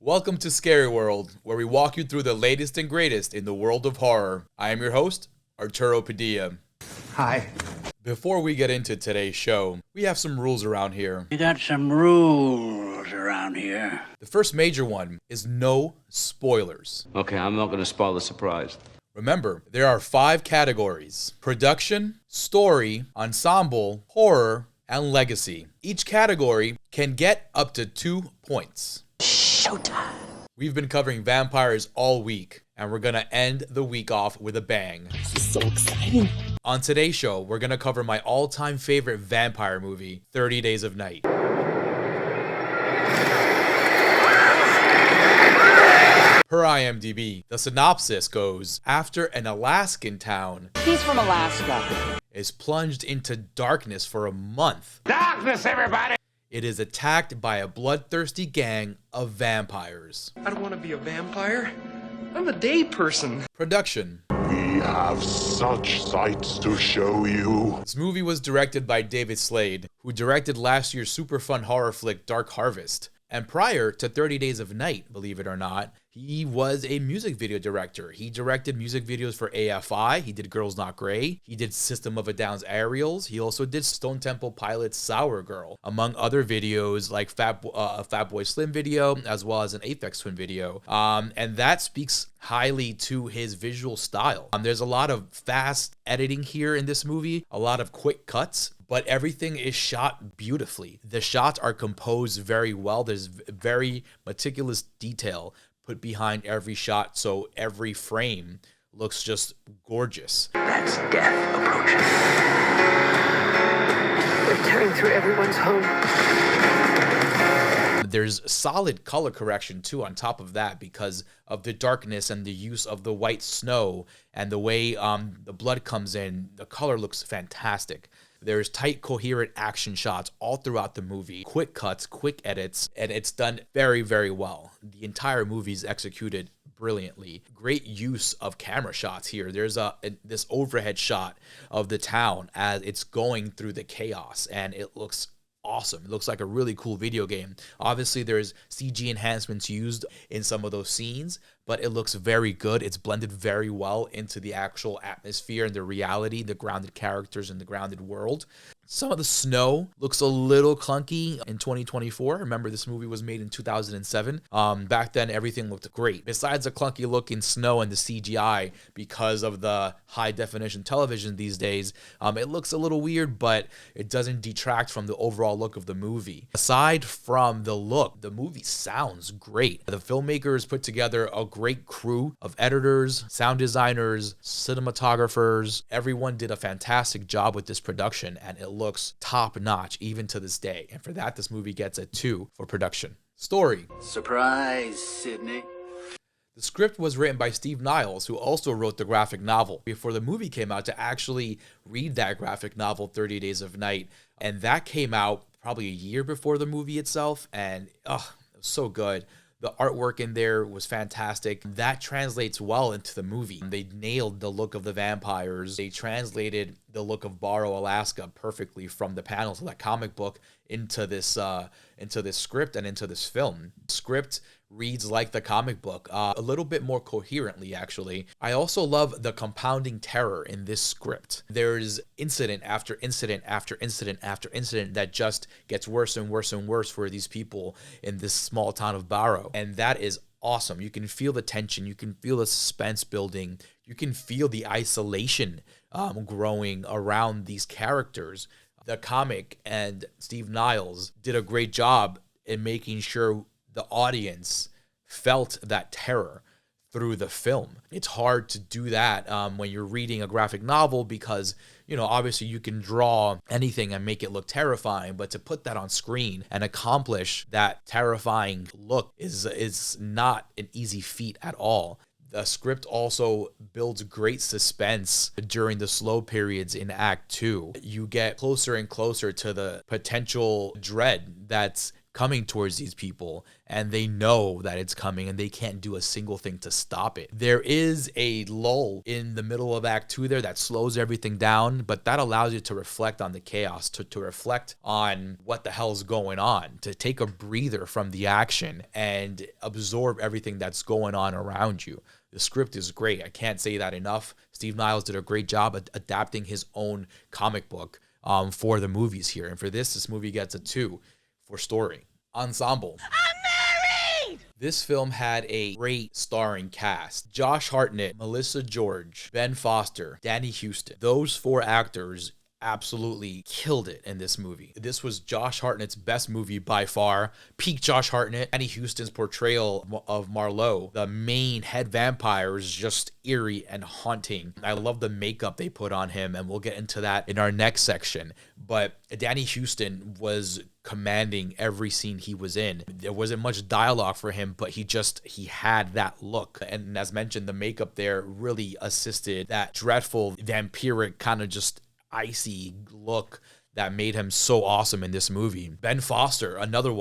Welcome to Scary World, where we walk you through the latest and greatest in the world of horror. I am your host, Arturo Padilla. Hi. Before we get into today's show, we have some rules around here. We got some rules around here. The first major one is no spoilers. Okay, I'm not going to spoil the surprise. Remember, there are 5 categories: production, story, ensemble, horror, and legacy. Each category can get up to 2 points. Showtime. We've been covering vampires all week, and we're gonna end the week off with a bang. This is so exciting. On today's show, we're gonna cover my all-time favorite vampire movie, 30 Days of Night. Per IMDb, the synopsis goes, after an Alaskan town He's from Alaska. is plunged into darkness for a month, Darkness, everybody! it is attacked by a bloodthirsty gang of vampires. I don't want to be a vampire. I'm a day person. Production. We have such sights to show you. This movie was directed by David Slade, who directed last year's super fun horror flick Dark Harvest. And prior to 30 Days of Night, believe it or not, he was a music video director. He directed music videos for AFI. He did Girls Not Grey. He did System of a Down's Aerials. He also did Stone Temple Pilots' Sour Girl, among other videos like Fatboy Slim video, as well as an Aphex Twin video. And that speaks highly to his visual style. There's a lot of fast editing here in this movie, a lot of quick cuts, but everything is shot beautifully. The shots are composed very well. There's very meticulous detail put behind every shot, so every frame looks just gorgeous. That's death approaching. They're tearing through everyone's home. There's solid color correction too on top of that because of the darkness and the use of the white snow and the way the blood comes in. The color looks fantastic. There's tight, coherent action shots all throughout the movie, quick cuts, quick edits, and it's done very, very well. The entire movie is executed brilliantly. Great use of camera shots here. There's this overhead shot of the town as it's going through the chaos, and it looks awesome. It looks like a really cool video game. Obviously, there's CG enhancements used in some of those scenes, but it looks very good. It's blended very well into the actual atmosphere and the reality, the grounded characters and the grounded world. Some of the snow looks a little clunky in 2024. Remember, this movie was made in 2007. Back then, everything looked great. Besides the clunky looking snow and the CGI, because of the high definition television these days, it looks a little weird, but it doesn't detract from the overall look of the movie. Aside from the look, the movie sounds great. The filmmakers put together a great crew of editors, sound designers, cinematographers. Everyone did a fantastic job with this production, and it looks top notch even to this day. And for that, this movie gets a 2 for production. Story. Surprise, Sydney. The script was written by Steve Niles, who also wrote the graphic novel before the movie came out, to actually read that graphic novel 30 Days of Night. And that came out probably a year before the movie itself. And it was so good. The artwork in there was fantastic. That translates well into the movie. They nailed the look of the vampires. They translated the look of Barrow, Alaska perfectly from the panels of that comic book into this script and into this film. The script reads like the comic book, a little bit more coherently, actually. I also love the compounding terror in this script. There's incident after incident after incident after incident that just gets worse and worse and worse for these people in this small town of Barrow. And that is awesome. You can feel the tension. You can feel the suspense building. You can feel the isolation growing around these characters. The comic and Steve Niles did a great job in making sure the audience felt that terror through the film. It's hard to do that when you're reading a graphic novel because, obviously you can draw anything and make it look terrifying, but to put that on screen and accomplish that terrifying look is not an easy feat at all. The script also builds great suspense during the slow periods in Act 2. You get closer and closer to the potential dread that's coming towards these people, and they know that it's coming and they can't do a single thing to stop it. There is a lull in the middle of Act 2 there that slows everything down, but that allows you to reflect on the chaos, to reflect on what the hell's going on, to take a breather from the action and absorb everything that's going on around you. The script is great. I can't say that enough. Steve Niles did a great job at adapting his own comic book for the movies here. And for this movie gets a 2 for story. Ensemble. I'm married! This film had a great starring cast. Josh Hartnett, Melissa George, Ben Foster, Danny Houston. Those 4 actors absolutely killed it in this movie. This was Josh Hartnett's best movie by far. Peak Josh Hartnett. Danny Houston's portrayal of Marlowe, the main head vampire, is just eerie and haunting. I love the makeup they put on him, and we'll get into that in our next section. But Danny Houston was commanding every scene he was in. There wasn't much dialogue for him, but he had that look. And as mentioned, the makeup there really assisted that dreadful vampiric kind of just icy look that made him so awesome in this movie. Ben Foster, another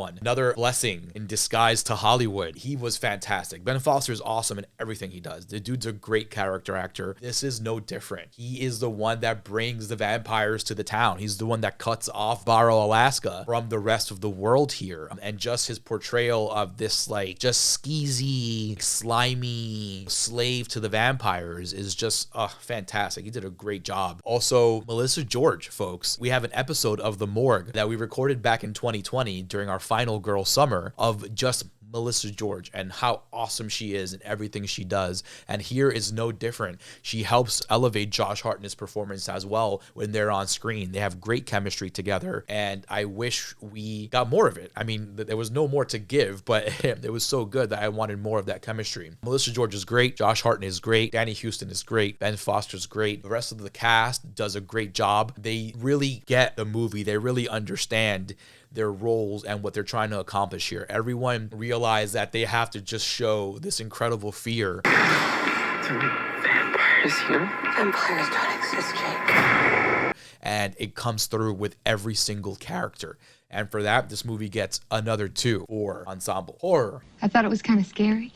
blessing in disguise to Hollywood. He was fantastic. Ben Foster is awesome in everything he does. The dude's a great character actor. This is no different. He is the one that brings the vampires to the town. He's the one that cuts off Barrow, Alaska from the rest of the world here. And just his portrayal of this just skeezy, slimy slave to the vampires is just fantastic. He did a great job. Also, Melissa George, folks. We have an episode of The Morgue that we recorded back in 2020 during our final girl summer of just Melissa George and how awesome she is in everything she does. And here is no different. She helps elevate Josh Hartnett's performance as well when they're on screen. They have great chemistry together, and I wish we got more of it. I mean, there was no more to give, but it was so good that I wanted more of that chemistry. Melissa George is great. Josh Hartnett is great. Danny Houston is great. Ben Foster's great. The rest of the cast does a great job. They really get the movie. They really understand their roles and what they're trying to accomplish here. Everyone realized that they have to just show this incredible fear. There are vampires here? Vampires don't exist, Jake. And it comes through with every single character. And for that, this movie gets another 2 for ensemble. Horror. I thought it was kind of scary.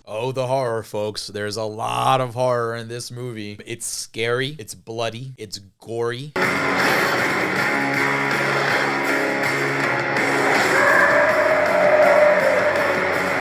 Oh, the horror, folks. There's a lot of horror in this movie. It's scary, it's bloody, it's gory.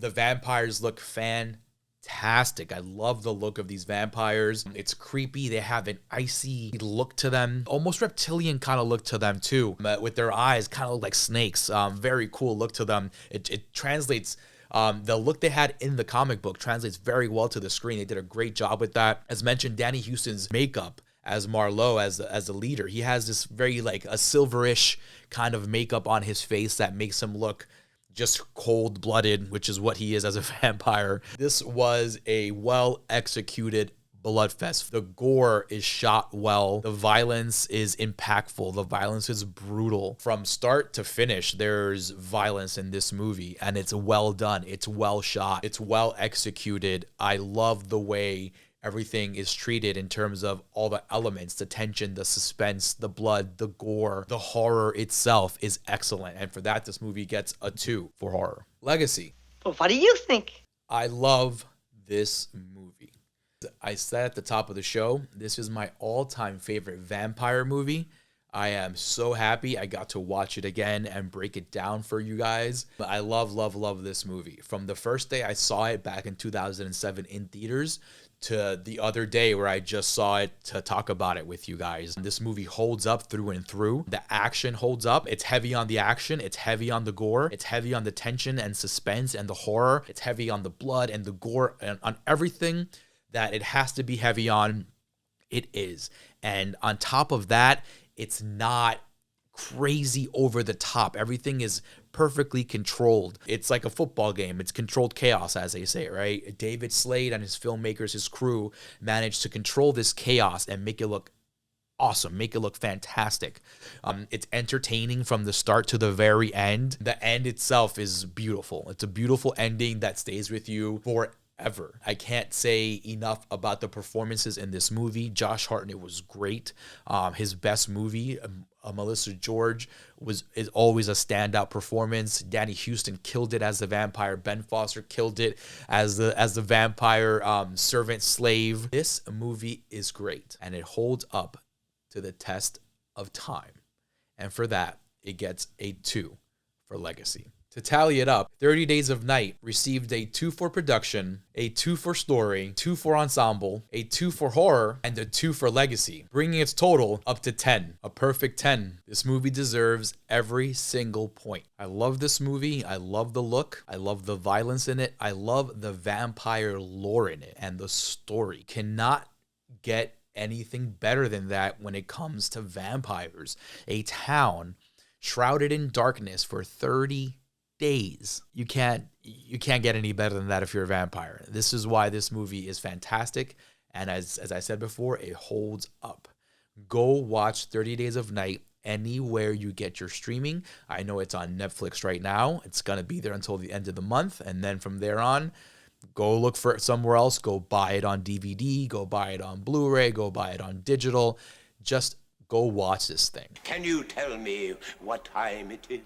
The vampires look fantastic. I love the look of these vampires. It's creepy. They have an icy look to them, almost reptilian kind of look to them too, with their eyes kind of like snakes. Very cool look to them. It translates. The look they had in the comic book translates very well to the screen. They did a great job with that. As mentioned, Danny Houston's makeup as Marlowe, as the leader, he has this very a silverish kind of makeup on his face that makes him look just cold-blooded, which is what he is as a vampire. This was a well-executed bloodfest. The gore is shot well. The violence is impactful. The violence is brutal. From start to finish, there's violence in this movie, and it's well done. It's well shot. It's well executed. I love the way everything is treated in terms of all the elements, the tension, the suspense, the blood, the gore, the horror itself is excellent. And for that, this movie gets a 2 for horror. Legacy. Well, what do you think? I love this movie. I said at the top of the show, this is my all-time favorite vampire movie. I am so happy I got to watch it again and break it down for you guys. But I love this movie. From the first day I saw it back in 2007 in theaters to the other day where I just saw it to talk about it with you guys. This movie holds up through and through. The action holds up. It's heavy on the action. It's heavy on the gore. It's heavy on the tension and suspense and the horror. It's heavy on the blood and the gore and on everything that it has to be heavy on. It is. And on top of that, it's not crazy over the top. Everything is perfectly controlled. It's like a football game. It's controlled chaos, as they say, right? David Slade and his filmmakers, his crew, managed to control this chaos and make it look awesome, make it look fantastic. It's entertaining from the start to the very end. The end itself is beautiful. It's a beautiful ending that stays with you for ever. I can't say enough about the performances in this movie. Josh Hartnett was great. His best movie, Melissa George, is always a standout performance. Danny Houston killed it as the vampire. Ben Foster killed it as the vampire servant slave. This movie is great, and it holds up to the test of time. And for that, it gets a 2 for legacy. To tally it up, 30 Days of Night received a 2 for production, a 2 for story, 2 for ensemble, a 2 for horror, and a 2 for legacy, bringing its total up to 10. A perfect 10. This movie deserves every single point. I love this movie. I love the look. I love the violence in it. I love the vampire lore in it, and the story cannot get anything better than that when it comes to vampires. A town shrouded in darkness for 30 days. You can't get any better than that if you're a vampire. This is why this movie is fantastic, and as I said before, it holds up. Go watch 30 Days of Night anywhere you get your streaming. I know it's on Netflix right now. It's going to be there until the end of the month, and then from there on, go look for it somewhere else. Go buy it on DVD, go buy it on Blu-ray, go buy it on digital. Just go watch this thing. Can you tell me what time it is?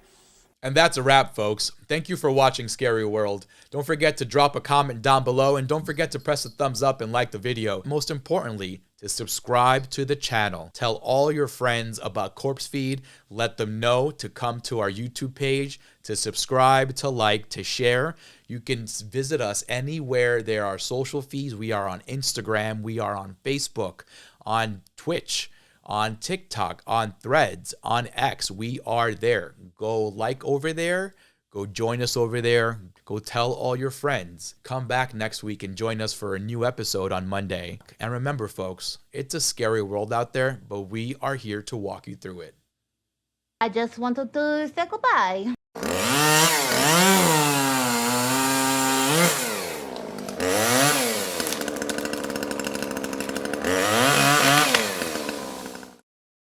And that's a wrap, folks. Thank you for watching Scary World. Don't forget to drop a comment down below, and don't forget to press the thumbs up and like the video. Most importantly, to subscribe to the channel. Tell all your friends about CorpseFeed. Let them know to come to our YouTube page, to subscribe, to like, to share. You can visit us anywhere there are social feeds. We are on Instagram. We are on Facebook, on Twitch, on TikTok, on Threads, on X. We are there. Go like over there. Go join us over there. Go tell all your friends. Come back next week and join us for a new episode on Monday. And remember, folks, it's a scary world out there, but we are here to walk you through it. I just wanted to say goodbye.